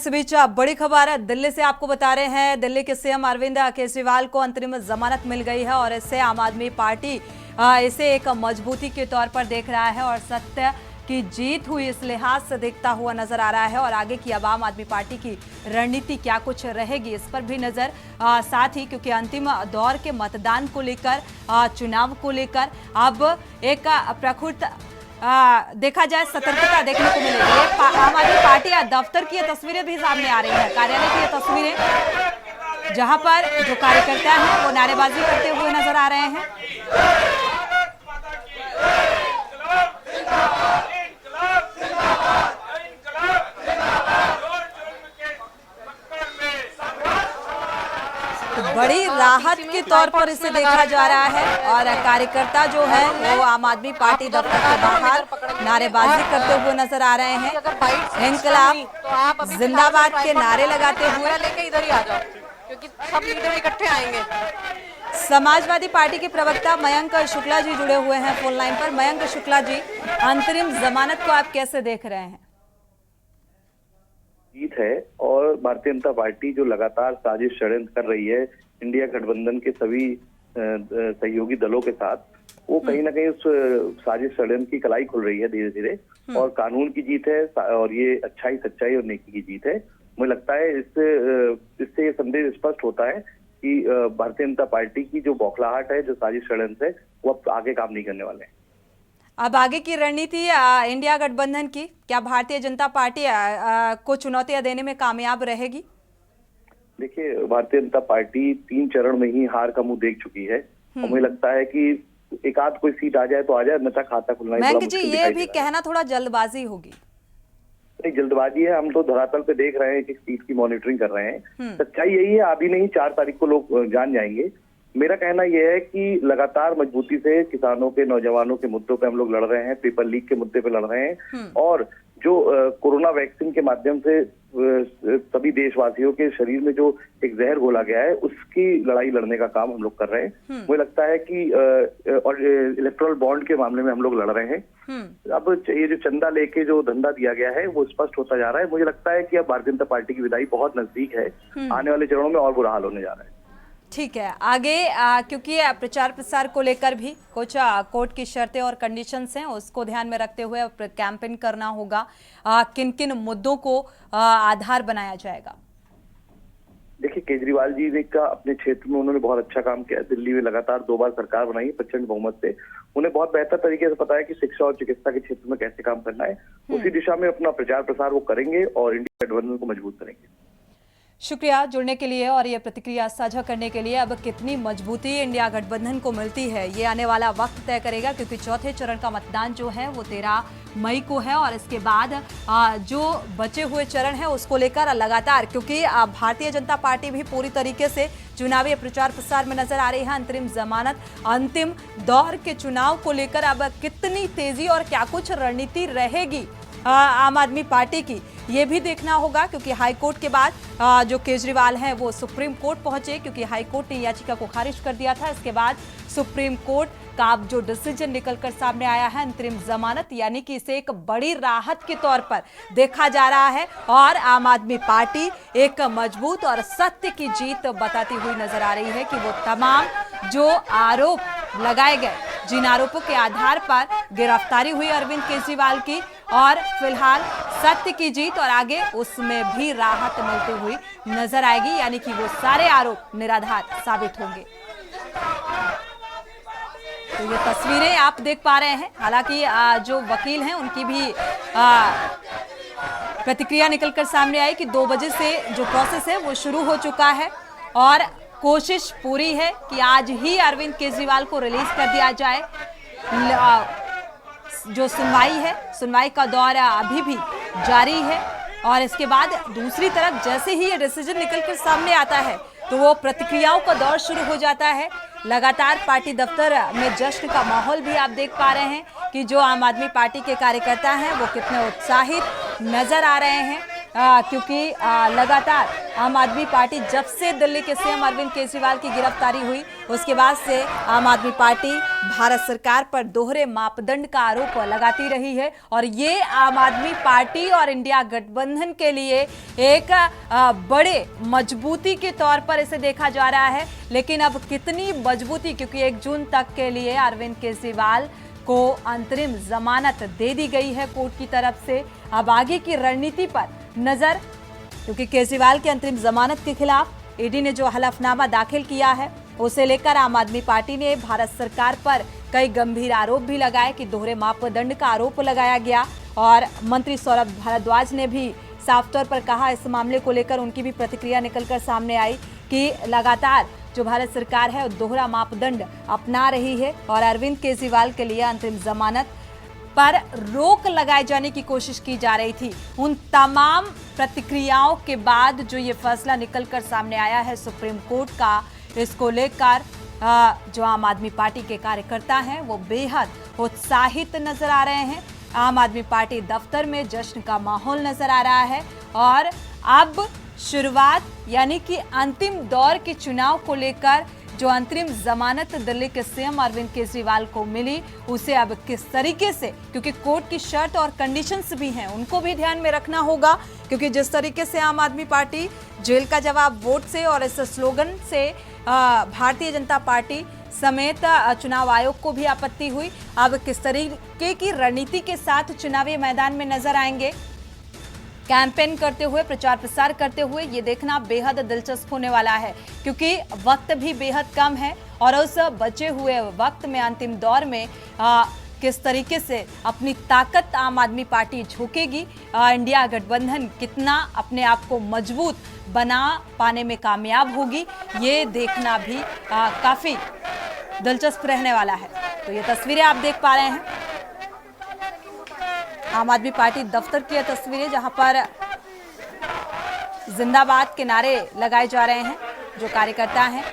इस बीच बड़ी खबर है दिल्ली से आपको बता रहे हैं। दिल्ली के सीएम अरविंद केजरीवाल को अंतरिम जमानत मिल गई है और इससे आम आदमी पार्टी इसे एक मजबूती के तौर पर देख रहा है और सत्य की जीत हुई इस लिहाज से देखता हुआ नजर आ रहा है। और आगे की अब आम आदमी पार्टी की रणनीति क्या कुछ रहेगी इस पर भी नजर साथ ही, क्योंकि अंतिम दौर के मतदान को लेकर, चुनाव को लेकर अब एक प्रखुद देखा जाए सतर्कता देखने को मिलेगी। आम आदमी पार्टी दफ्तर की ये तस्वीरें भी सामने आ रही हैं, कार्यालय की ये तस्वीरें जहां पर जो कार्यकर्ता हैं वो नारेबाजी करते हुए नजर आ रहे हैं। बड़ी राहत के तौर पर इसे देखा जा रहा है और कार्यकर्ता जो है वो आम आदमी पार्टी दफ्तर के बाहर नारेबाजी करते हुए नजर आ रहे हैं। इंकलाब जिंदाबाद के नारे लगाते हुए लेके इधर ही आ जाओ क्योंकि सब लीडर इकट्ठे आएंगे। समाजवादी पार्टी के प्रवक्ता मयंक शुक्ला जी जुड़े हुए हैं फोन लाइन पर। मयंक शुक्ला जी, अंतरिम जमानत को आप कैसे देख रहे हैं? जीत है और भारतीय जनता पार्टी जो लगातार साजिश षड्यंत्र कर रही है इंडिया गठबंधन के सभी सहयोगी दलों के साथ, वो कहीं ना कहीं उस साजिश षड्यंत्र की कलाई खुल रही है धीरे धीरे। और कानून की जीत है और ये अच्छाई, सच्चाई और नेकी की जीत है। मुझे लगता है इससे ये संदेश स्पष्ट होता है कि भारतीय जनता पार्टी की जो बौखलाहट है, जो साजिश षड्यंत्र है, वो अब आगे काम नहीं करने वाले हैं। अब आगे की रणनीति इंडिया गठबंधन की, क्या भारतीय जनता पार्टी को चुनौतियां देने में कामयाब रहेगी? देखिए, भारतीय जनता पार्टी 3 चरण में ही हार का मुंह देख चुकी है और मुझे लगता है कि एक आध कोई सीट आ जाए तो आ जाए, अन्यथा खाता खुलना ही बड़ा मुश्किल दिखाई दे रहा है। ये भी कहना थोड़ा जल्दबाजी होगी। नहीं, जल्दबाजी है। हम तो धरातल पे देख रहे हैं कि सीट की मॉनिटरिंग कर रहे हैं। सच्चाई यही है, अभी नहीं 4 तारीख को लोग जान जाएंगे। मेरा कहना यह है कि लगातार मजबूती से किसानों के, नौजवानों के मुद्दों पे हम लोग लड़ रहे हैं, पेपर लीक के मुद्दे पे लड़ रहे हैं और जो कोरोना वैक्सीन के माध्यम से सभी देशवासियों के शरीर में जो एक जहर घोला गया है, उसकी लड़ाई लड़ने का काम हम लोग कर रहे हैं। मुझे लगता है कि और इलेक्टोरल बॉन्ड के मामले में हम लोग लड़ रहे हैं। अब ये जो चंदा लेके जो धंधा दिया गया है वो स्पष्ट होता जा रहा है। मुझे लगता है कि अब भारतीय जनता पार्टी की विदाई बहुत नजदीक है। आने वाले चरणों में और बुरा हाल होने जा रहा है। ठीक है, आगे क्योंकि प्रचार प्रसार को लेकर भी कुछ कोर्ट की शर्तें और कंडीशंस हैं, उसको ध्यान में रखते हुए कैंपेन करना होगा। किन किन मुद्दों को आधार बनाया जाएगा? देखिए, केजरीवाल जी ने का अपने क्षेत्र में उन्होंने बहुत अच्छा काम किया। दिल्ली में लगातार 2 बार सरकार बनाई प्रचंड बहुमत से। उन्हें बहुत बेहतर तरीके से पता है कि शिक्षा और चिकित्सा के क्षेत्र में कैसे काम करना है। उसी दिशा में अपना प्रचार प्रसार वो करेंगे और इंडिया गठबंधन को मजबूत करेंगे। शुक्रिया जुड़ने के लिए और ये प्रतिक्रिया साझा करने के लिए। अब कितनी मजबूती इंडिया गठबंधन को मिलती है ये आने वाला वक्त तय करेगा, क्योंकि चौथे चरण का मतदान जो है वो 13 मई को है और इसके बाद जो बचे हुए चरण है उसको लेकर लगातार, क्योंकि भारतीय जनता पार्टी भी पूरी तरीके से चुनावी प्रचार प्रसार में नजर आ रही है। अंतरिम जमानत, अंतिम दौर के चुनाव को लेकर अब कितनी तेजी और क्या कुछ रणनीति रहेगी आम आदमी पार्टी की, ये भी देखना होगा। क्योंकि हाईकोर्ट के बाद जो केजरीवाल हैं वो सुप्रीम कोर्ट पहुंचे, क्योंकि हाईकोर्ट ने याचिका को खारिज कर दिया था। इसके बाद सुप्रीम कोर्ट का अब जो डिसीजन निकलकर सामने आया है अंतरिम जमानत, यानी कि इसे एक बड़ी राहत के तौर पर देखा जा रहा है और आम आदमी पार्टी एक मजबूत और सत्य की जीत बताती हुई नजर आ रही है कि वो तमाम जो आरोप लगाए गए, जिन आरोपों के आधार पर गिरफ्तारी हुई अरविंद केजरीवाल की, और फिलहाल सत्य की जीत और आगे उसमें भी राहत मिलती हुई नजर आएगी, यानी कि वो सारे आरोप निराधार साबित होंगे। तो ये तस्वीरें आप देख पा रहे हैं। हालांकि जो वकील हैं उनकी भी प्रतिक्रिया निकलकर सामने आई कि 2 बजे से जो प्रोसेस है वो शुरू हो चुका है और कोशिश पूरी है कि आज ही अरविंद केजरीवाल को रिलीज कर दिया जाए। जो सुनवाई है, सुनवाई का दौर अभी भी जारी है और इसके बाद दूसरी तरफ जैसे ही ये डिसीजन निकलकर सामने आता है तो वो प्रतिक्रियाओं का दौर शुरू हो जाता है। लगातार पार्टी दफ्तर में जश्न का माहौल भी आप देख पा रहे हैं कि जो आम आदमी पार्टी के कार्यकर्ता हैं वो कितने उत्साहित नजर आ रहे हैं क्योंकि लगातार आम आदमी पार्टी जब से दिल्ली के सीएम अरविंद केजरीवाल की गिरफ्तारी हुई उसके बाद से आम आदमी पार्टी भारत सरकार पर दोहरे मापदंड का आरोप लगाती रही है और ये आम आदमी पार्टी और इंडिया गठबंधन के लिए एक बड़े मजबूती के तौर पर इसे देखा जा रहा है। लेकिन अब कितनी मजबूती, क्योंकि 1 जून तक के लिए अरविंद केजरीवाल को अंतरिम जमानत दे दी गई है कोर्ट की तरफ से। अब आगे की रणनीति पर नजर, क्योंकि केजरीवाल की अंतरिम जमानत के खिलाफ ईडी ने जो हलफनामा दाखिल किया है उसे लेकर आम आदमी पार्टी ने भारत सरकार पर कई गंभीर आरोप भी लगाए कि दोहरे मापदंड का आरोप लगाया गया। और मंत्री सौरभ भारद्वाज ने भी साफ तौर पर कहा, इस मामले को लेकर उनकी भी प्रतिक्रिया निकलकर सामने आई कि लगातार जो भारत सरकार है दोहरा मापदंड अपना रही है और अरविंद केजरीवाल के लिए अंतरिम जमानत पर रोक लगाए जाने की कोशिश की जा रही थी। उन तमाम प्रतिक्रियाओं के बाद जो ये फैसला निकलकर सामने आया है सुप्रीम कोर्ट का, इसको लेकर जो आम आदमी पार्टी के कार्यकर्ता हैं वो बेहद उत्साहित नजर आ रहे हैं। आम आदमी पार्टी दफ्तर में जश्न का माहौल नजर आ रहा है और अब शुरुआत यानी कि अंतिम दौर के चुनाव को लेकर जो अंतरिम जमानत दिल्ली के सीएम अरविंद केजरीवाल को मिली उसे अब किस तरीके से, क्योंकि कोर्ट की शर्त और कंडीशंस भी हैं उनको भी ध्यान में रखना होगा, क्योंकि जिस तरीके से आम आदमी पार्टी जेल का जवाब वोट से और इस स्लोगन से भारतीय जनता पार्टी समेत चुनाव आयोग को भी आपत्ति हुई, अब किस तरीके की रणनीति के साथ चुनावी मैदान में नजर आएंगे, कैंपेन करते हुए, प्रचार प्रसार करते हुए, ये देखना बेहद दिलचस्प होने वाला है, क्योंकि वक्त भी बेहद कम है और उस बचे हुए वक्त में अंतिम दौर में किस तरीके से अपनी ताकत आम आदमी पार्टी झोंकेगी, इंडिया गठबंधन कितना अपने आप को मजबूत बना पाने में कामयाब होगी, ये देखना भी काफी दिलचस्प रहने वाला है। तो ये तस्वीरें आप देख पा रहे हैं आम आदमी पार्टी दफ्तर की तस्वीरें, जहां पर जिंदाबाद के नारे लगाए जा रहे हैं। जो कार्यकर्ता हैं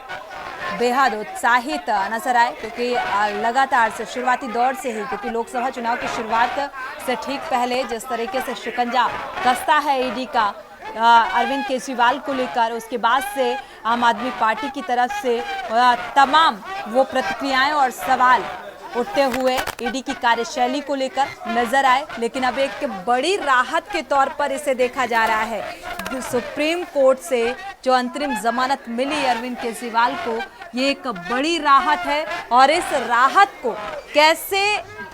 बेहद उत्साहित नजर आए, क्योंकि लगातार से शुरुआती दौर से ही, क्योंकि लोकसभा चुनाव की शुरुआत से ठीक पहले जिस तरीके से शिकंजा कसता है ईडी का अरविंद केजरीवाल को लेकर, उसके बाद से आम आदमी पार्टी की तरफ से तमाम वो प्रतिक्रियाएं और सवाल उठते हुए ईडी की कार्यशैली को लेकर नजर आए। लेकिन अब एक बड़ी राहत के तौर पर इसे देखा जा रहा है। सुप्रीम कोर्ट से जो अंतरिम जमानत मिली अरविंद केजरीवाल को, ये एक बड़ी राहत है और इस राहत को कैसे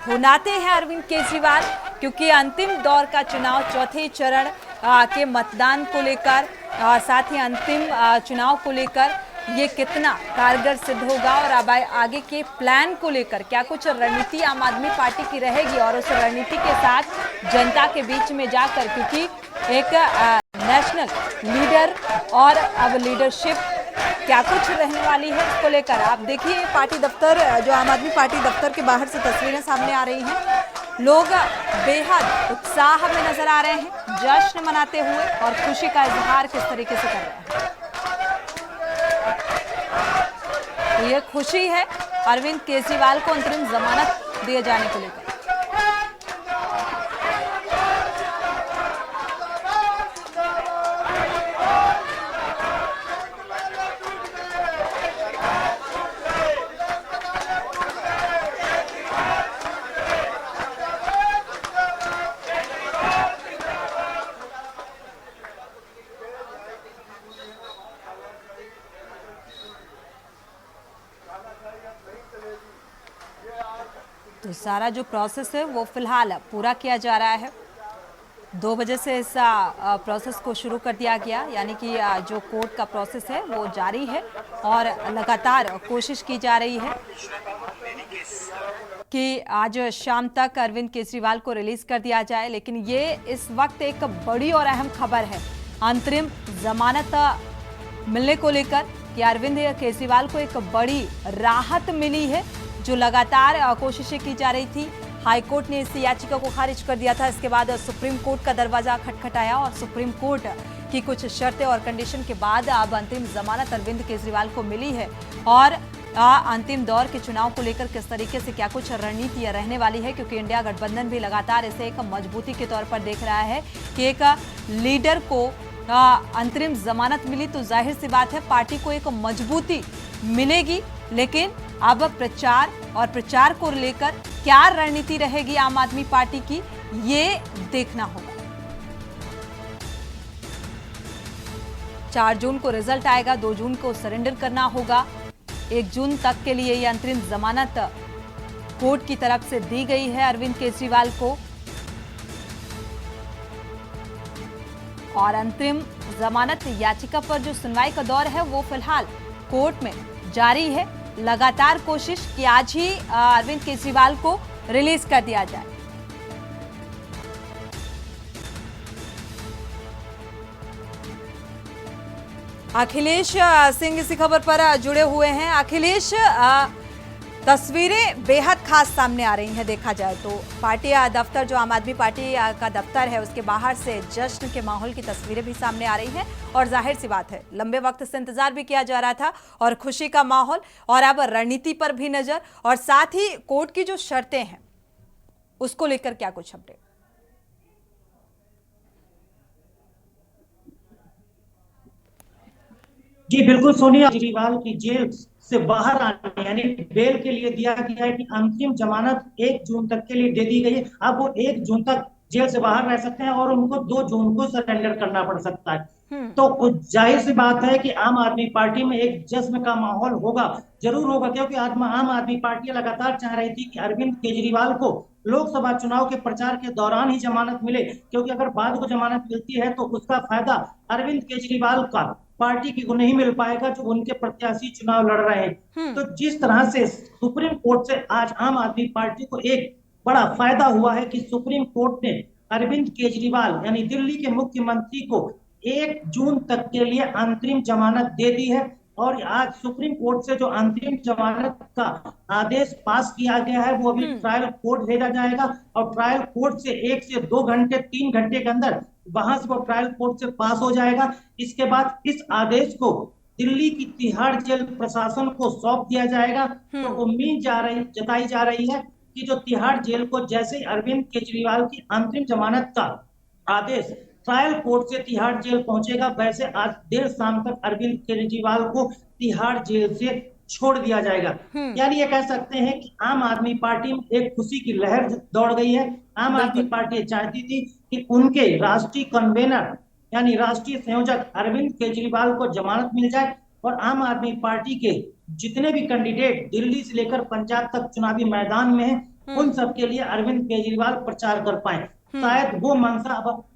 भुनाते हैं अरविंद केजरीवाल, क्योंकि अंतिम दौर का चुनाव चौथे चरण के मतदान को लेकर, साथ ही अंतिम चुनाव को लेकर ये कितना कारगर सिद्ध होगा और अब आगे के प्लान को लेकर क्या कुछ रणनीति आम आदमी पार्टी की रहेगी और उस रणनीति के साथ जनता के बीच में जाकर, क्योंकि एक नेशनल लीडर और अब लीडरशिप क्या कुछ रहने वाली है इसको लेकर आप देखिए। पार्टी दफ्तर, जो आम आदमी पार्टी दफ्तर के बाहर से तस्वीरें सामने आ रही हैं, लोग बेहद उत्साह में नजर आ रहे हैं, जश्न मनाते हुए और खुशी का इजहार किस तरीके से कर रहे हैं। तो ये खुशी है अरविंद केजरीवाल को अंतरिम जमानत दिए जाने को लेकर। तो सारा जो प्रोसेस है वो फिलहाल पूरा किया जा रहा है। 2 बजे से इस प्रोसेस को शुरू कर दिया गया, यानी कि जो कोर्ट का प्रोसेस है वो जारी है और लगातार कोशिश की जा रही है कि आज शाम तक अरविंद केजरीवाल को रिलीज कर दिया जाए। लेकिन ये इस वक्त एक बड़ी और अहम खबर है अंतरिम जमानत मिलने को लेकर कि अरविंद केजरीवाल को एक बड़ी राहत मिली है। जो लगातार कोशिशें की जा रही थी, हाई कोर्ट ने इस याचिका को खारिज कर दिया था। इसके बाद सुप्रीम कोर्ट का दरवाजा खटखटाया और सुप्रीम कोर्ट की कुछ शर्तें और कंडीशन के बाद अब अंतिम जमानत अरविंद केजरीवाल को मिली है और अंतिम दौर के चुनाव को लेकर किस तरीके से क्या कुछ रणनीतियां रहने वाली है, क्योंकि इंडिया गठबंधन भी लगातार इसे एक मजबूती के तौर पर देख रहा है कि एक लीडर को अंतरिम जमानत मिली तो जाहिर सी बात है पार्टी को एक मजबूती मिलेगी। लेकिन अब प्रचार को लेकर क्या रणनीति रहेगी आम आदमी पार्टी की, ये देखना होगा। 4 जून को रिजल्ट आएगा, 2 जून को सरेंडर करना होगा। 1 जून तक के लिए यह अंतरिम जमानत कोर्ट की तरफ से दी गई है अरविंद केजरीवाल को, और अंतरिम जमानत याचिका पर जो सुनवाई का दौर है वो फिलहाल कोर्ट में जारी है। लगातार कोशिश कि आज ही अरविंद केजरीवाल को रिलीज कर दिया जाए। अखिलेश सिंह इसी खबर पर जुड़े हुए हैं। अखिलेश, तस्वीरें बेहद खास सामने आ रही हैं देखा जाए तो। पार्टी दफ्तर, जो आम आदमी पार्टी का दफ्तर है, उसके बाहर से जश्न के माहौल की तस्वीरें भी सामने आ रही हैं, और जाहिर सी बात है लंबे वक्त से इंतजार भी किया जा रहा था और खुशी का माहौल, और अब रणनीति पर भी नजर, और साथ ही कोर्ट की जो शर्तें हैं उसको लेकर क्या कुछ अपडेट? जी बिल्कुल सोनिया, केजरीवाल की जेल से बाहर आने यानी बेल के लिए दिया गया है कि अंतिम जमानत 1 जून तक के लिए दे दी गई है। अब वो 1 जून तक जेल से बाहर रह सकते हैं और उनको 2 जून को सरेंडर करना पड़ सकता है। तो जाहिर सी बात है कि आम आदमी पार्टी में एक जश्न का माहौल होगा, जरूर होगा, क्योंकि आम आदमी पार्टी लगातार चाह रही थी कि अरविंद केजरीवाल को लोकसभा चुनाव के प्रचार के दौरान ही जमानत मिले, क्योंकि अगर बाद को जमानत मिलती है तो उसका फायदा अरविंद केजरीवाल का पार्टी को नहीं मिल पाएगा जो उनके प्रत्याशी चुनाव लड़ रहे हैं। तो जिस तरह से सुप्रीम कोर्ट से आज आम आदमी पार्टी को एक बड़ा फायदा हुआ है कि सुप्रीम कोर्ट ने अरविंद केजरीवाल यानी दिल्ली के मुख्यमंत्री को 1 जून तक के लिए अंतरिम जमानत दे दी है, और आज सुप्रीम कोर्ट से जो अंतरिम जमानत का आदेश पास किया गया है वो अभी ट्रायल कोर्ट भेजा जाएगा, और ट्रायल कोर्ट से 1 से 2 घंटे 3 घंटे के अंदर वहां से वो ट्रायल कोर्ट से पास हो जाएगा। इसके बाद इस आदेश को दिल्ली की तिहाड़ जेल प्रशासन को सौंप दिया जाएगा। तो उम्मीद जताई जा रही है कि जो तिहाड़ जेल को जैसे अरविंद केजरीवाल की अंतरिम जमानत का आदेश ट्रायल कोर्ट से तिहाड़ जेल पहुंचेगा, वैसे आज देर शाम तक अरविंद केजरीवाल को तिहाड़ जेल से छोड़ दिया जाएगा। यानी ये कह सकते हैं कि आम आदमी पार्टी में एक खुशी की लहर दौड़ गई है। आम आदमी पार्टी चाहती थी कि उनके राष्ट्रीय कन्वेनर यानी राष्ट्रीय संयोजक अरविंद केजरीवाल को जमानत मिल जाए, और आम आदमी पार्टी के जितने भी कैंडिडेट दिल्ली से लेकर पंजाब तक चुनावी मैदान में हैं, उन सब के लिए अरविंद केजरीवाल प्रचार कर पाए। शायद वो मंशा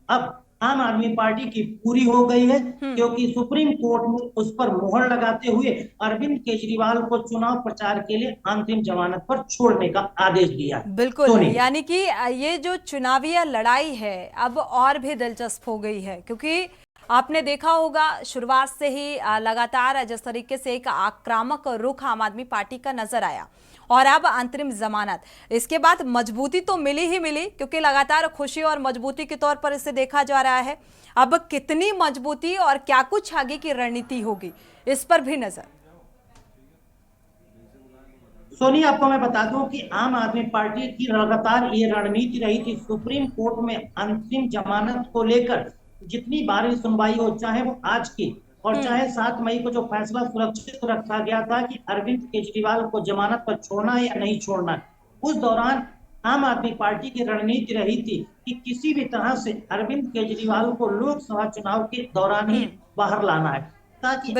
अब आम आदमी पार्टी की पूरी हो गई है, क्योंकि सुप्रीम कोर्ट ने उस पर मुहर लगाते हुए अरविंद केजरीवाल को चुनाव प्रचार के लिए अंतिम जमानत पर छोड़ने का आदेश दिया। बिल्कुल, यानी कि ये जो चुनावी लड़ाई है अब और भी दिलचस्प हो गई है, क्योंकि आपने देखा होगा शुरुआत से ही लगातार जिस तरीके से एक आक्रामक रुख आम आदमी पार्टी का नजर आया, और अब अंतरिम जमानत, इसके बाद मजबूती तो मिली ही मिली, क्योंकि लगातार खुशी और मजबूती के तौर पर इसे देखा जा रहा है। अब कितनी मजबूती और क्या कुछ आगे की रणनीति होगी, इस पर भी नजर। सोनी, आपको मैं बता दूं कि आम आदमी पार्टी की लगातार ये रणनीति रही थी सुप्रीम कोर्ट में अंतरिम जमानत को लेकर जितनी बार सुनवाई हो, चाहे वो आज की और चाहे 7 मई को जो फैसला सुरक्षित रखा गया था कि अरविंद केजरीवाल को जमानत पर छोड़ना है या नहीं छोड़ना है, उस दौरान आम आदमी पार्टी की रणनीति रही थी कि किसी भी तरह से अरविंद केजरीवाल को लोकसभा चुनाव के दौरान ही बाहर लाना है, ताकि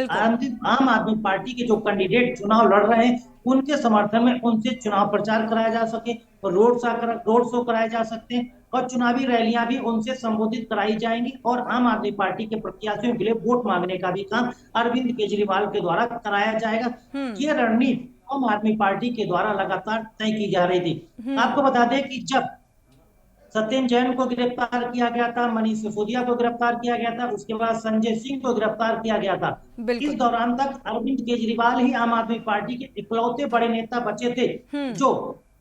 आम आदमी पार्टी के जो कैंडिडेट चुनाव लड़ रहे हैं उनके समर्थन में उनसे चुनाव प्रचार कराया जा सके, रोड शो कराए जा सकते हैं, और चुनावी रैलियां भी उनसे संबोधित कराई जाएंगी, और आम आदमी पार्टी के प्रत्याशियों के लिए वोट मांगने का भी काम अरविंद केजरीवाल के द्वारा कराया जाएगा। ये रणनीति आम आदमी पार्टी के द्वारा लगातार तय की जा रही थी। आपको बता दें कि जब सत्येंद्र जैन को गिरफ्तार किया गया था, मनीष सिसोदिया को गिरफ्तार किया गया था, उसके बाद संजय सिंह को गिरफ्तार किया गया था, इस दौरान तक अरविंद केजरीवाल ही आम आदमी पार्टी के इकलौते बड़े नेता बचे थे जो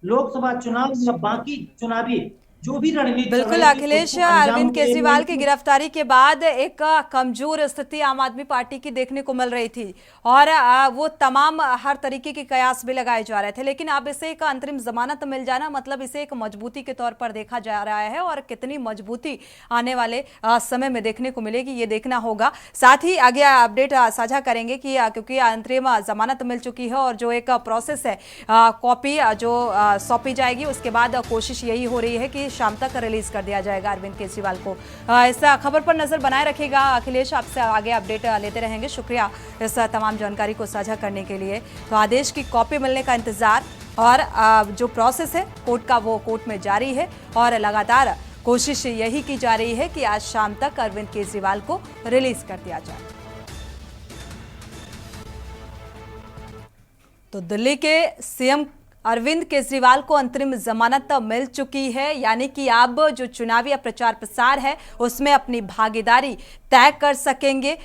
लोकसभा चुनाव या बाकी चुनावी जो भी रणनीति बिल्कुल चल रही थी, अखिलेश, उसको अंजाम अरविंद देने केजरीवाल की की- गिरफ्तारी के बाद एक कमजोर स्थिति आम आदमी पार्टी की देखने को मिल रही थी और वो तमाम हर तरीके के कयास भी लगाए जा रहे थे, लेकिन अब इसे एक अंतरिम जमानत मिल जाना मतलब इसे एक मजबूती के तौर पर देखा जा रहा है और कितनी मजबूती आने वाले समय में देखने को मिलेगी ये देखना होगा। साथ ही आगे अपडेट साझा करेंगे कि क्योंकि अंतरिम जमानत मिल चुकी है और जो एक प्रोसेस है कॉपी जो सौंपी जाएगी उसके बाद कोशिश यही हो रही है कि शाम तक रिलीज कर दिया जाएगा अरविंद केजरीवाल को। इस खबर पर नजर बनाए रखेगा अखिलेश, आपसे आगे अपडेट लेते रहेंगे। शुक्रिया इस तमाम जानकारी को साझा करने के लिए। तो आदेश की कॉपी मिलने का इंतजार और जो प्रोसेस है कोर्ट का वो कोर्ट में जारी है और लगातार कोशिश यही की जा रही है कि आज शाम तक अरविंद केजरीवाल को रिलीज कर दिया जाए। तो दिल्ली के सीएम अरविंद केजरीवाल को अंतरिम जमानत मिल चुकी है, यानी कि अब जो चुनावी प्रचार प्रसार है उसमें अपनी भागीदारी तय कर सकेंगे।